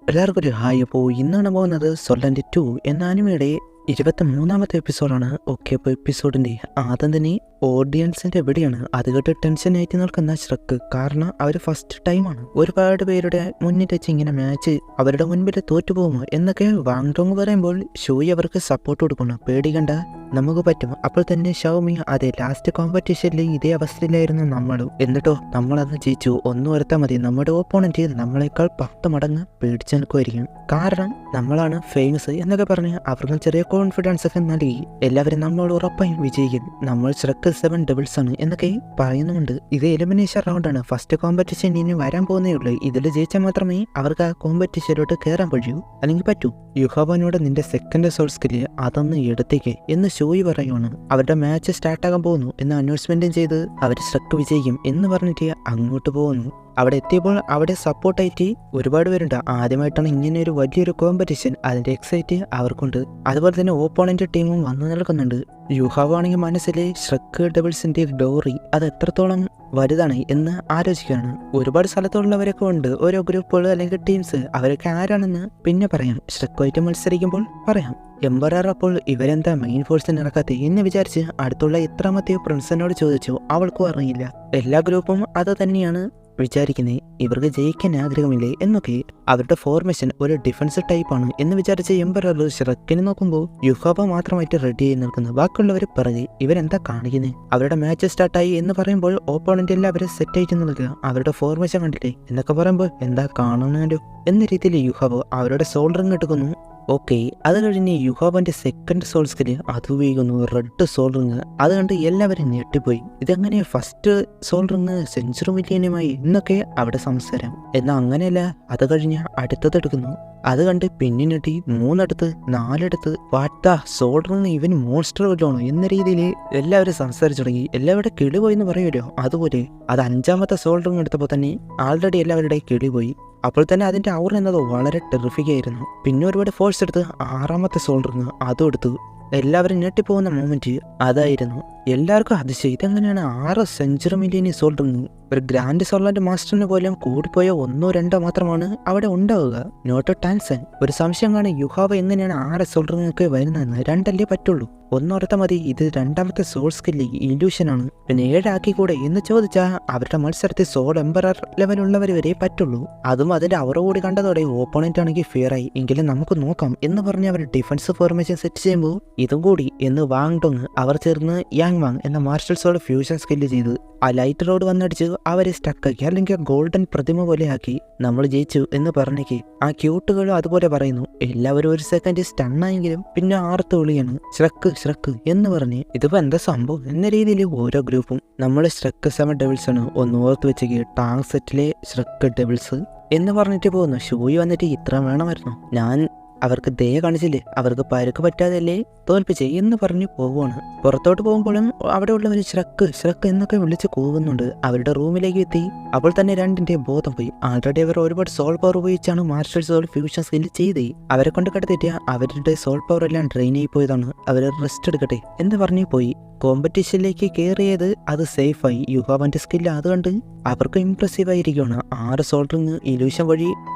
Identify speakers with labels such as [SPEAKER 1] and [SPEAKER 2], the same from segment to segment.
[SPEAKER 1] എല്ലാവർക്കും ഒരു ഹായ്. അപ്പോൾ ഇന്നാണ് പോകുന്നത് സോളന്റ് 2 എന്ന ആനിമയുടെ 23ാമത്തെ എപ്പിസോഡാണ്. ഓക്കെ, അപ്പോൾ എപ്പിസോഡിൻ്റെ ആദ്യം തന്നെ ഓഡിയൻസിൻ്റെ എവിടെയാണ് അത് കേട്ട് ടെൻഷനായിട്ട് നിൽക്കുന്ന ഷ്രക്ക്. കാരണം അവർ ഫസ്റ്റ് ടൈമാണ് ഒരുപാട് പേരുടെ മുന്നിൽ വെച്ച് ഇങ്ങനെ മാച്ച് അവരുടെ മുൻപിൽ തോറ്റുപോകുമോ എന്നൊക്കെ വാങ്ടോങ് പറയുമ്പോൾ ഷോയി അവർക്ക് സപ്പോർട്ട് കൊടുക്കണം. പേടിക്കണ്ട, നമുക്ക് പറ്റും. അപ്പോൾ തന്നെ ഷൗമി അതെ, ലാസ്റ്റ് കോമ്പറ്റീഷനിൽ ഇതേ അവസ്ഥയിലായിരുന്നു നമ്മളും, എന്നിട്ടോ നമ്മളന്ന് ജയിച്ചു. ഒന്നും ഓർത്താൽ മതി, നമ്മുടെ ഓപ്പോണന്റ് നമ്മളെക്കാൾ 10 മടങ്ങ് പേടിച്ചു നിൽക്കുമായിരിക്കും. കാരണം നമ്മളാണ് ഫേമസ് എന്നൊക്കെ പറഞ്ഞ് അവർക്ക് ചെറിയ കോൺഫിഡൻസ് ഒക്കെ നൽകി എല്ലാവരും നമ്മളോട് ഉറപ്പായും വിജയിക്കും. നമ്മൾ ഷ്രക്ക് 7 ഡബിൾസ് ആണ് എന്നൊക്കെ പറയുന്നുണ്ട്. ഇത് എലിമിനേഷൻ റൗണ്ടാണ്, ഫസ്റ്റ് കോമ്പറ്റീഷൻ ഇനി വരാൻ പോകുന്നേ ഉള്ളൂ. ഇതിൽ ജയിച്ചാൽ മാത്രമേ അവർക്ക് ആ കോമ്പറ്റീഷനിലോട്ട് കയറാൻ കഴിയൂ, അല്ലെങ്കിൽ പറ്റൂ. യുഹാബനോട് നിന്റെ സെക്കൻഡ് സോൾ സ്കില്ല് അതൊന്ന് എടുത്തേക്ക് എന്ന് ഷോയി പറയുവാണ്. അവരുടെ മാച്ച് സ്റ്റാർട്ടാകാൻ പോകുന്നു എന്ന് അനൗൺസ്മെന്റും ചെയ്ത് അവർ ഷ്രക്ക് വിജയിക്കും എന്ന് പറഞ്ഞിട്ട് അങ്ങോട്ട് പോകുന്നു. അവിടെ എത്തിയപ്പോൾ അവിടെ സപ്പോർട്ടായിട്ട് ഒരുപാട് പേരുണ്ട്. ആദ്യമായിട്ടാണ് ഇങ്ങനെ ഒരു വലിയൊരു കോമ്പറ്റീഷൻ, അതിന്റെ എക്സൈറ്റ് അവർക്കുണ്ട്. അതുപോലെ തന്നെ ഓപ്പോണന്റ് ടീമും വന്നു നിൽക്കുന്നുണ്ട്. യുഹാവ് ആണെങ്കിൽ മനസ്സിൽ ഷ്രക്ക് ഡബിൾസിന്റെ ഗ്ലോറി അത് എത്രത്തോളം വലുതാണ് എന്ന് ആലോചിക്കുകയാണ്. ഒരുപാട് സ്ഥലത്തുള്ളവരൊക്കെ ഉണ്ട്, ഓരോ ഗ്രൂപ്പുകൾ അല്ലെങ്കിൽ ടീംസ്. അവരൊക്കെ ആരാണെന്ന് പിന്നെ പറയാം, ഷ്രക്കുമായിട്ട് മത്സരിക്കുമ്പോൾ പറയാം. എംബറർ അപ്പോൾ ഇവരെന്താ മെയിൻ ഫോഴ്സിന് ഇറക്കാത്ത എന്ന് വിചാരിച്ച് അടുത്തുള്ള എത്രാമത്തെയോ പ്രിൻസിനോട് ചോദിച്ചു. അവൾക്കും അറിയില്ല. എല്ലാ ഗ്രൂപ്പും അത് തന്നെയാണ് വിചാരിക്കുന്നത്, ഇവർക്ക് ജയിക്കാൻ ആഗ്രഹമില്ലേ എന്നൊക്കെ. അവരുടെ ഫോർമേഷൻ ഒരു ഡിഫൻസ് ടൈപ്പാണ് എന്ന് വിചാരിച്ച് എംബറർ ഷ്രക്കിനെ നോക്കുമ്പോൾ യുഹാബ മാത്രമായിട്ട് റെഡി ആയി നിൽക്കുന്നു. ബാക്കിയുള്ളവർ പിറകെ. ഇവരെന്താ കാണിക്കുന്നത്? അവരുടെ മാച്ച് സ്റ്റാർട്ടായി എന്ന് പറയുമ്പോൾ ഓപ്പോണന്റ് എല്ലാവരും സെറ്റായിട്ട് നിൽക്കുക. അവരുടെ ഫോർമേഷൻ കണ്ടില്ലേ എന്നൊക്കെ പറയുമ്പോൾ എന്താ കാണണമല്ലോ എന്ന രീതിയിൽ യുഹാബ് അവരുടെ സോൾഡറിങ് എടുക്കുന്നു. ഓക്കെ, അത് കഴിഞ്ഞ് യുഹാബന്റെ സെക്കൻഡ് സോൾ സ്കില് അത് ഉപയോഗിക്കുന്നു, റെഡ് സോൾ റിങ്. അത് കണ്ട് എല്ലാവരും ഞെട്ടിപ്പോയി. ഇതെങ്ങനെ ഫസ്റ്റ് സോൾ റിങ് സെഞ്ചുറി മില്യനുമായി എന്നൊക്കെ അവിടെ സംസാരം. എന്നാൽ അങ്ങനെയല്ല, അത് കഴിഞ്ഞ് അടുത്തത് എടുക്കുന്നു. അത് കണ്ട് പിന്നിനെട്ടി 3 അടുത്ത് 4 അടുത്ത് വാട്ടാ സോൾ റിങ് ഇവൻ മോൺസ്റ്റർ വല്ലതാണോ എന്ന രീതിയിൽ എല്ലാവരും സംസാരിച്ചു തുടങ്ങി. എല്ലാവരുടെ കിളി പോയി എന്ന് പറയുമല്ലോ, അതുപോലെ അത് 5ാമത്തെ സോൾ റിങ് എടുത്തപ്പോൾ തന്നെ ആൾറെഡി എല്ലാവരുടെ കിളി പോയി. അപ്പോൾ തന്നെ അതിൻ്റെ ഔർ എന്നത് വളരെ ടെറിഫിക് ആയിരുന്നു. പിന്നെ ഒരുപാട് ഫോഴ്സ് എടുത്ത് 6ാമത്തെ സോൾ റിങ് അതും എടുത്തു. എല്ലാവരും ഞെട്ടിപ്പോകുന്ന മൂമെന്റ് അതായിരുന്നു. എല്ലാവർക്കും അതിശയം, ഇതെങ്ങനെയാണ് 6 സെഞ്ചുറി മില്യൻ സോൾ റിങ്? ഒരു ഗ്രാൻഡ് സോളന്റ് മാസ്റ്ററിന് പോലും കൂടിപ്പോയ 1 2 മാത്രമാണ് അവിടെ ഉണ്ടാവുക. നോട്ട് ടാൻസൻ. ഒരു സംശയം കാണും, യുഹാബ എങ്ങനെയാണ് 6 സോൾ റിങ് ഒക്കെ വരുന്നതെന്ന്. 2 അല്ലേ പറ്റുള്ളൂ. ഒന്നോർത്താൽ മതി, ഇത് 2ാമത്തെ സോൾ സ്കില്ല് ഇല്യൂഷനാണ്. പിന്നെ 7 ആക്കിക്കൂടെ എന്ന് ചോദിച്ചാൽ അവരുടെ മത്സരത്തിൽ സോൾ എംബറർ ലെവലുള്ളവർ വരെ പറ്റുള്ളൂ. അതും അതിന്റെ അവർ കൂടി കണ്ടതോടെ ഓപ്പോണന്റ് ആണെങ്കിൽ ഫിയറായി. എങ്കിലും നമുക്ക് നോക്കാം എന്ന് പറഞ്ഞ് അവർ ഡിഫൻസ് ഫോർമേഷൻ സെറ്റ് ചെയ്യുമ്പോൾ ഇതും കൂടി എന്ന് വാങ്ടോങ് അവർ ചേർന്ന് യാങ് വാങ് എന്ന മാർഷൽ സോൾ ഫ്യൂഷൻ സ്കില്ല് ചെയ്തു. ആ ലൈറ്റ് റോഡ് വന്നടിച്ച് അവരെ സ്റ്റക്കാക്കി, അല്ലെങ്കിൽ ഗോൾഡൻ പ്രതിമ പോലെ ആക്കി. നമ്മൾ ജയിച്ചു എന്ന് പറഞ്ഞേക്ക് ആ ക്യൂട്ടുകളും അതുപോലെ പറയുന്നു. എല്ലാവരും ഒരു സെക്കൻഡ് സ്റ്റണ്ണായെങ്കിലും പിന്നെ ആർത്ത് വിളിയാണ് ഷ്രക്ക് ഷ്രക്ക് എന്ന് പറഞ്ഞ്. ഇതിപ്പോ എന്താ സംഭവം എന്ന രീതിയിൽ ഓരോ ഗ്രൂപ്പും നമ്മൾ ഷ്രക്ക് 7 ഡബിൾസ് ആണ്, ഒന്ന് ഓർത്ത് വെച്ചേക്ക്. ടാങ്ക് സെറ്റിലെ ഷ്രക്ക് ഡബിൾസ് എന്ന് പറഞ്ഞിട്ട് പോകുന്നു. ഷൂയി വന്നിട്ട് ഇത്ര വേണമായിരുന്നു, ഞാൻ അവർക്ക് ദയ കാണിച്ചില്ലേ, അവർക്ക് പരുക്ക് പറ്റാതല്ലേ തോൽപ്പിച്ചേ എന്ന് പറഞ്ഞ് പോവുകയാണ്. പുറത്തോട്ട് പോകുമ്പോഴും അവിടെ ഉള്ളവർ ഷ്രക്ക് ഷ്രക്ക് എന്നൊക്കെ വിളിച്ച് കൂവുന്നുണ്ട്. അവരുടെ റൂമിലേക്ക് എത്തി. അപ്പോൾ തന്നെ 2ന്റെ ബോധം പോയി. ആൾറെഡി അവർ ഒരുപാട് സോൾ പവർ ഉപയോഗിച്ചാണ് മാർഷൽ സോൾ ഫ്യൂഷൻ സ്കില്ല് ചെയ്തേ. അവരെ കൊണ്ട് കിടത്തിട്ട് അവരുടെ സോൾ പവർ എല്ലാം ഡ്രെയിൻ ആയി പോയതാണ്. അവർ റെസ്റ്റ് എടുക്കട്ടെ എന്ന് പറഞ്ഞ് പോയി. കോമ്പറ്റീഷനിലേക്ക് കയറിയത് അത് സേഫായി. യുഹാബന്റെ സ്കില്ല് അത് കണ്ട് അവർക്ക് ഇംപ്രസീവ് ആയിരിക്കുകയാണ്. 6 സോൾ റിങ് ഇലൂഷൻ വഴി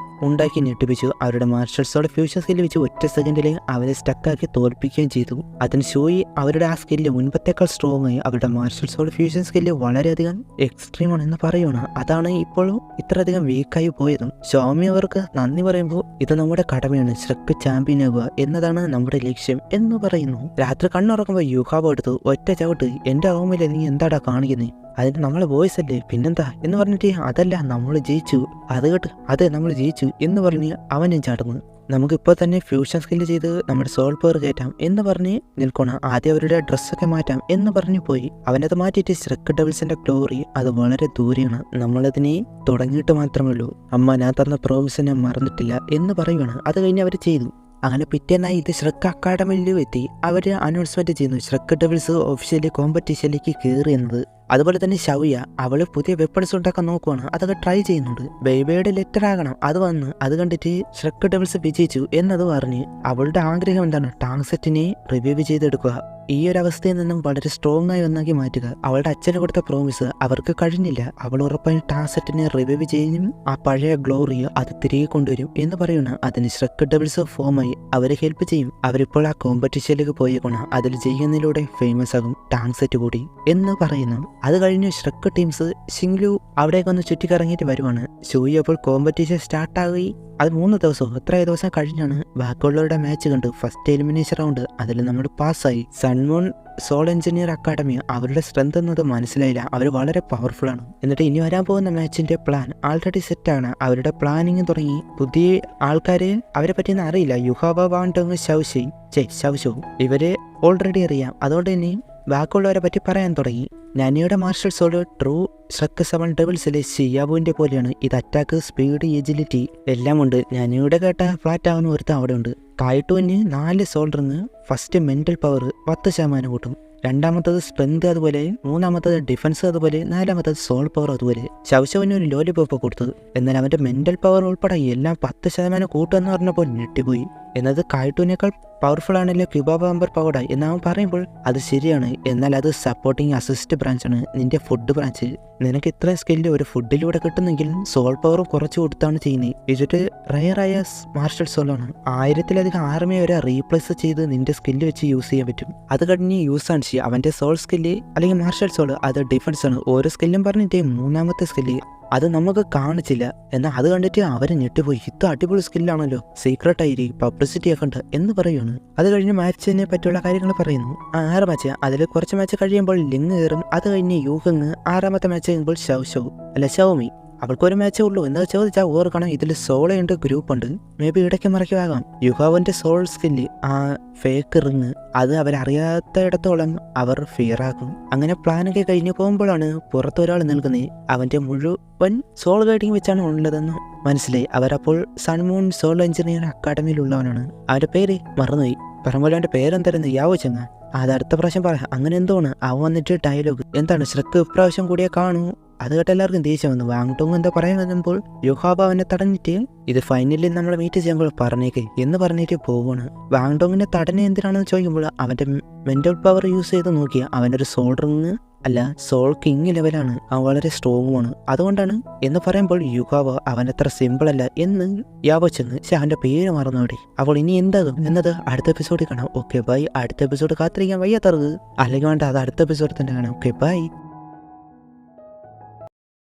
[SPEAKER 1] ഉണ്ടാക്കി ഞെട്ടിപ്പിച്ചു. അവരുടെ മാർഷൽ സോൾ ഫ്യൂഷൻ സ്കില്ല് വെച്ച് ഒറ്റ സെക്കൻഡിൽ അവരെ സ്റ്റക്കാക്കി തോൽപ്പിക്കുകയും ചെയ്തു. അതിന് ഷോയി അവരുടെ ആ സ്കില്ല് മുൻപത്തേക്കാൾ സ്ട്രോങ് ആയി. അവരുടെ മാർഷൽ സോൾ ഫ്യൂഷൻ സ്കില്ല് വളരെയധികം എക്സ്ട്രീം ആണ് എന്ന് പറയുകയാണ്. അതാണ് ഇപ്പോഴും ഇത്രയധികം വീക്കായി പോയതും. ഷോമി അവർക്ക് നന്ദി പറയുമ്പോൾ ഇത് നമ്മുടെ കടമയാണ്, ഷ്രക്ക് ചാമ്പ്യൻ ആവുക എന്നതാണ് നമ്മുടെ ലക്ഷ്യം എന്ന് പറയുന്നു. രാത്രി കണ്ണുറക്കുമ്പോൾ യുഹാബ് എടുത്തു ഒറ്റ ചവിട്ട്, എന്റെ റൂമിൽ നീ എന്താടാ കാണിക്കുന്നത്? അതിന് നമ്മളെ വോയിസ് അല്ലേ, പിന്നെന്താ എന്ന് പറഞ്ഞിട്ട് അതല്ല നമ്മൾ ജയിച്ചു. അത് കേട്ട് അതെ നമ്മൾ ജയിച്ചു എന്ന് പറഞ്ഞ് അവനും ചാടുന്നു. നമുക്കിപ്പോൾ തന്നെ ഫ്യൂഷൻ സ്കില്ല് ചെയ്ത് നമ്മുടെ സോൾ പവർ കയറ്റാം എന്ന് പറഞ്ഞ് നിൽക്കണം. ആദ്യം അവരുടെ ഡ്രസ്സൊക്കെ മാറ്റാം എന്ന് പറഞ്ഞു പോയി. അവനത് മാറ്റിയിട്ട് ഷ്രക്ക് ഡബിൾസിന്റെ ഗ്ലോറി അത് വളരെ ദൂരെയാണ്, നമ്മളതിനെ തുടങ്ങിയിട്ട് മാത്രമേ ഉള്ളൂ. അമ്മ ഞാൻ തന്ന പ്രോമിസിനെ മറന്നിട്ടില്ല എന്ന് പറയുകയാണ്. അത് കഴിഞ്ഞ് അവർ ചെയ്തു. അങ്ങനെ പിറ്റേന്നായി ഇത് ഷ്രക്ക് അക്കാഡമിയിലും എത്തി. അവർ അനൗൺസ്മെന്റ് ചെയ്യുന്നു ഷ്രക്ക് ഡബിൾസ് ഒഫീഷ്യലി കോമ്പറ്റീഷനിലേക്ക് കയറി എന്നത്. അതുപോലെ തന്നെ ഷൗയ അവള് പുതിയ വെപ്പൺസ് ഉണ്ടാക്കാൻ നോക്കുവാണ്, അതൊക്കെ ട്രൈ ചെയ്യുന്നുണ്ട്. ബേബയുടെ ലെറ്റർ ആകണം അത് വന്ന് അത് കണ്ടിട്ട് ഷ്രെക്ക് ഡെവിൾസ് വിജയിച്ചു എന്നത് പറഞ്ഞ് അവളുടെ ആഗ്രഹം എന്താണ്, ടാങ്ക് സെറ്റിനെ റിവൈവ് ചെയ്തെടുക്കുക, ഈ ഒരു അവസ്ഥയിൽ നിന്നും വളരെ സ്ട്രോങ് ആയി ഒന്നാക്കി മാറ്റുക. അവളുടെ അച്ഛന് കൊടുത്ത പ്രോമിസ് അവർക്ക് കഴിഞ്ഞില്ല, അവൾ ഉറപ്പായും ടാങ്ക് സെറ്റിനെ റിവൈവ് ചെയ്യും, ആ പഴയ ഗ്ലോറി അത് തിരികെ കൊണ്ടുവരും എന്ന് പറയുന്നു. അതിന് ഷ്രെക്ക് ഡെവിൾസ് ഫോമായി അവരെ ഹെൽപ്പ് ചെയ്യും. അവരിപ്പോൾ ആ കോമ്പറ്റീഷനിലേക്ക് പോയേക്കണം, അതിൽ ചെയ്യുന്നതിലൂടെ ഫേമസ് ആകും ടാങ്ക് സെറ്റ് കൂടി എന്ന് പറയുന്നു. അത് കഴിഞ്ഞ് ഷ്രെക്ക് ടീംസ് ഷിങ്ലു അവിടേക്കൊന്ന് ചുറ്റിക്കറങ്ങിയിട്ട് വരുവാണ്. ഷൂയി അപ്പോൾ കോമ്പറ്റീഷൻ സ്റ്റാർട്ടായി. അത് 3 ദിവസവും എത്ര ദിവസം കഴിഞ്ഞാണ് ബാക്കിയുള്ളവരുടെ മാച്ച് കണ്ട് ഫസ്റ്റ് എലിമിനേഷൻ റൗണ്ട് അതിൽ നമ്മൾ പാസ്സായി. സൺമൂൺ സോൾ എഞ്ചിനീയർ അക്കാഡമി അവരുടെ സ്ട്രെങ്ത് എന്നത് മനസ്സിലായില്ല, അവർ വളരെ പവർഫുൾ ആണ്. എന്നിട്ട് ഇനി വരാൻ പോകുന്ന മാച്ചിന്റെ പ്ലാൻ ആൾറെഡി സെറ്റാണ്. അവരുടെ പ്ലാനിങ് തുടങ്ങി. പുതിയ ആൾക്കാര് അവരെ പറ്റിയൊന്നും അറിയില്ല. യുഹാവ വാണ്ടങ് ഷൗഷോ ഇവരെ ഓൾറെഡി അറിയാം, അതുകൊണ്ട് തന്നെ ബാക്കിയുള്ളവരെ പറ്റി പറയാൻ തുടങ്ങി. നാനിയുടെ മാർഷൽ സോൾ ട്രൂ ഷ്രെക്ക് 7 ഡെവിൾസിലെ ഷിയാബുവിന്റെ പോലെയാണ്. ഇത് അറ്റാക്ക്, സ്പീഡ്, എജിലിറ്റി എല്ലാം ഉണ്ട്. നാനിയുടെ കേട്ട ഫ്ലാറ്റ് ആവുന്ന ഒരുത്തം അവിടെ ഉണ്ട്. കായിട്ടുവിന് 4 സോൾഡറിന് ഫസ്റ്റ് മെന്റൽ പവർ 10% കൂട്ടും, രണ്ടാമത്തത് സ്ട്രെങ്ത് അതുപോലെ, മൂന്നാമത്തത് ഡിഫൻസ് അതുപോലെ, നാലാമത്തത് സോൾ പവർ അതുപോലെ. ശവശവന് ഒരു ലോലിപോപ്പ് കൊടുത്തത്, എന്നാൽ അവന്റെ മെന്റൽ പവർ ഉൾപ്പെടെ എല്ലാം 10% കൂട്ടുമെന്ന് പറഞ്ഞപ്പോൾ ഞെട്ടിപ്പോയി. എന്നത് കായിട്ടുവിനേക്കാൾ പവർഫുൾ ആണല്ലോ ക്യൂബ ബമ്പർ പവർഡ് എന്നവൻ പറയുമ്പോൾ അത് ശരിയാണ്, എന്നാൽ അത് സപ്പോർട്ടിങ് അസിസ്റ്റ് ബ്രാഞ്ചാണ്, നിന്റെ ഫുഡ് ബ്രാഞ്ച്. നിനക്ക് ഇത്രയും സ്കില്ല് ഒരു ഫുഡിലൂടെ കിട്ടുന്നെങ്കിൽ സോൾ പവറും കുറച്ച് കൊടുത്താണ് ചെയ്യുന്നത്. ഇതൊരു റയറായ മാർഷൽ സോളാണ്. 1000-ലധികം ആർമിയെ വരെ റീപ്ലേസ് ചെയ്ത് നിന്റെ സ്കില്ല് വെച്ച് യൂസ് ചെയ്യാൻ പറ്റും. അത് കഴിഞ്ഞ് യൂസ് ആണ് ചെയ്യുക. അവന്റെ സോൾ സ്കില്ല് അല്ലെങ്കിൽ മാർഷൽ സോൾ അത് ഡിഫൻസ് ആണ്. ഓരോ സ്കില്ലും പറഞ്ഞിട്ട് മൂന്നാമത്തെ സ്കില്ല് അത് നമുക്ക് കാണിച്ചില്ല, എന്നാൽ അത് കണ്ടിട്ട് അവരെ ഞെട്ടിപ്പോയി. ഇത് അടിപൊളി സ്കില്ലാണല്ലോ, സീക്രട്ട് ആയി പബ്ലിസിറ്റി ഒക്കെ ഉണ്ട് എന്ന് പറയുന്നു. അത് കഴിഞ്ഞ് മാച്ചിനെ പറ്റിയുള്ള കാര്യങ്ങൾ പറയുന്നു. 6 മാച്ച്, അതിൽ കുറച്ച് മാച്ച് കഴിയുമ്പോൾ ലിങ് കയറും. അത് കഴിഞ്ഞ് യൂഹങ്, 6ാമത്തെ മാച്ച് കഴിയുമ്പോൾ ഷൗമി. അവൾക്കൊരു മാച്ചേ ഉള്ളൂ എന്ന് ചോദിച്ചാൽ ഓർക്കണം, ഇതിൽ സോളയുണ്ട്, ഗ്രൂപ്പ് ഉണ്ട്, മേ ബി ഇടയ്ക്ക് മറിക്കുവാകാം. യുഹാവിന്റെ സോൾ സ്കില്ല് ആ ഫേക്ക് റിങ് അത് അവരറിയാത്തയിടത്തോളം അവർ ഫിയറാക്കും. അങ്ങനെ പ്ലാനൊക്കെ കഴിഞ്ഞ് പോകുമ്പോഴാണ് പുറത്തൊരാൾ നിൽക്കുന്നത്. അവന്റെ മുഴുവൻ സോൾ ഗൈഡിങ് വെച്ചാണ് ഉള്ളതെന്ന് മനസ്സിലായി. അവരപ്പോൾ സൺമൂൺ സോൾ എഞ്ചിനീയർ അക്കാഡമിയിലുള്ളവനാണ്. അവന്റെ പേര് മറന്നുപോയി. പറയുമ്പോൾ അവന്റെ പേരെന്തായിരുന്നു, യാവോ ചെങ്ങ. അത് അടുത്ത പ്രാവശ്യം പറയാം. അങ്ങനെ എന്തോണ് അവൻ വന്നിട്ട് ഡയലോഗ് എന്താണ്, ഷ്രെക്ക് ഇപ്രാവശ്യം കൂടിയേ കാണൂ. അത് കേട്ട് എല്ലാവർക്കും ദേഷ്യം വന്നു. വാങ്ടോങ് എന്താ പറയാൻ വരുമ്പോൾ യുഹാബ അവനെ തടഞ്ഞിട്ട് ഇത് ഫൈനലിൽ നമ്മൾ മീറ്റ് ചെയ്യുമ്പോൾ പറഞ്ഞേക്ക് എന്ന് പറഞ്ഞിട്ട് പോവാണ്. വാങ്ടോങ്ങിനെ തടഞ്ഞ എന്തിനാണെന്ന് ചോദിക്കുമ്പോൾ അവന്റെ മെന്റൽ പവർ യൂസ് ചെയ്ത് നോക്കിയ അവനൊരു സോൾ റിങ് അല്ല സോൾ കിങ് ലെവലാണ്, അവൻ വളരെ സ്ട്രോങ്ങുമാണ്, അതുകൊണ്ടാണ് എന്ന് പറയുമ്പോൾ യുഹാവ അവനത്ര സിമ്പിൾ അല്ല എന്ന് യാവോ ചെന്ന് അവന്റെ പേര് മറന്നോടെ. അപ്പോൾ ഇനി എന്താകും എന്നത് അടുത്ത എപ്പിസോഡിൽ കാണാം. Okay bye. അടുത്ത എപ്പിസോഡ് കാത്തിരിക്കാൻ വയ്യാത്തത് അല്ലെങ്കിൽ വേണ്ട, അത് അടുത്ത എപ്പിസോഡിൽ തന്നെ കാണാം. Okay bye.